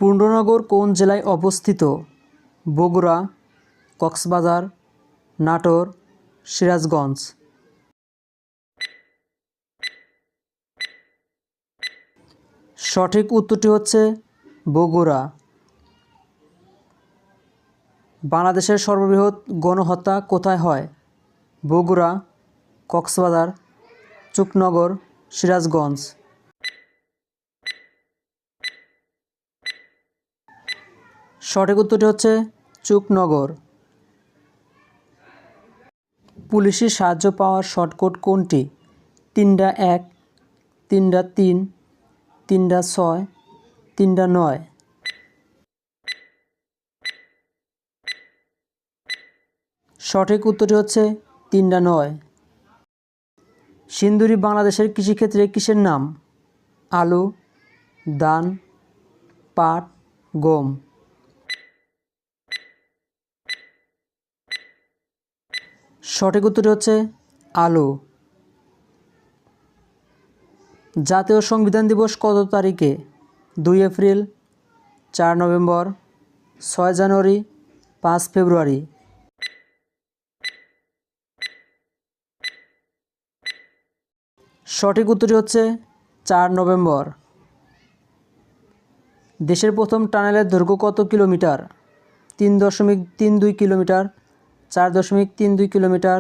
পূর্ণনগর কোন জেলায় অবস্থিত? বগুড়া, কক্সবাজার, নাটোর, সিরাজগঞ্জ। সঠিক উত্তরটি হচ্ছে বগুড়া। বাংলাদেশের সর্ববৃহৎ গণহত্যা কোথায় হয়? বগুড়া, কক্সবাজার, চুকনগর, সিরাজগঞ্জ। সঠিক উত্তরটি হচ্ছে চুকনগর। পুলিশি সাহায্য পাওয়ার শর্টকাট কোনটি? 3-1, 3-3, 3-6, 3-9। সঠিক উত্তরটি হচ্ছে 3-9। সিন্ধুরি বাংলাদেশের কৃষিক্ষেত্রে কিসের নাম? আলু, ধান, পাট, গম। সঠিক উত্তরটি হচ্ছে আলু। জাতীয় সংবিধান দিবস কত তারিখে? 2 এপ্রিল, 4 নভেম্বর, 6 জানুয়ারি, 5 ফেব্রুয়ারি। সঠিক উত্তরটি হচ্ছে 4 নভেম্বর। দেশের প্রথম টানেলের দৈর্ঘ্য কত kilometre? 3.32 kilometre, 4.32 kilometre,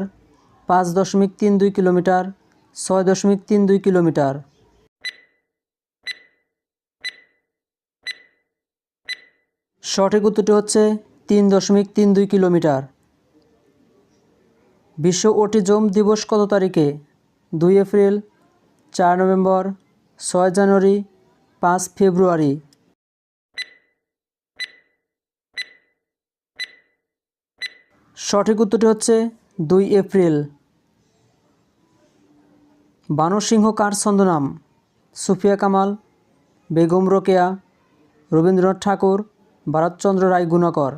5.32 kilometre, 6.32 kilometre. সঠিক উত্তরটি হচ্ছে 3.32 কিলোমিটার। বিশ্ব অটিজম দিবস কত তারিখে? 2 এপ্রিল, 4 নভেম্বর, 6 জানুয়ারি, 5 ফেব্রুয়ারি। সঠিক উত্তরটি হচ্ছে 2 এপ্রিল। বানর সিংহ কার ছদ্মনাম? সুফিয়া কামাল, বেগম রোকেয়া, রবীন্দ্রনাথ ঠাকুর, ভারতচন্দ্র রায় গুণাকর।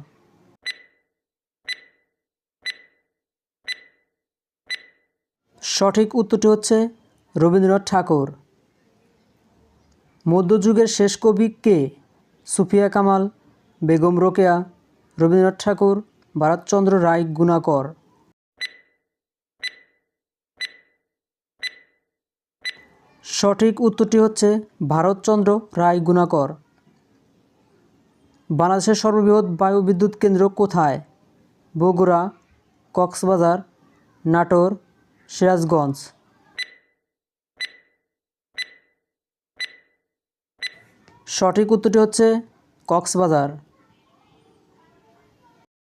সঠিক উত্তরটি হচ্ছে রবীন্দ্রনাথ ঠাকুর। মধ্যযুগের শেষ কবি কে? সুফিয়া কামাল, বেগম রোকেয়া, রবীন্দ্রনাথ ঠাকুর, ভারতচন্দ্র রায় গুণাকর। সঠিক উত্তরটি হচ্ছে ভারতচন্দ্র রায় গুণাকর। বাংলাদেশের সর্ববৃহৎ বায়ুবিদ্যুৎ কেন্দ্র কোথায়? বগুড়া, কক্সবাজার, নাটোর, সিরাজগঞ্জ। সঠিক উত্তরটি হচ্ছে কক্সবাজার।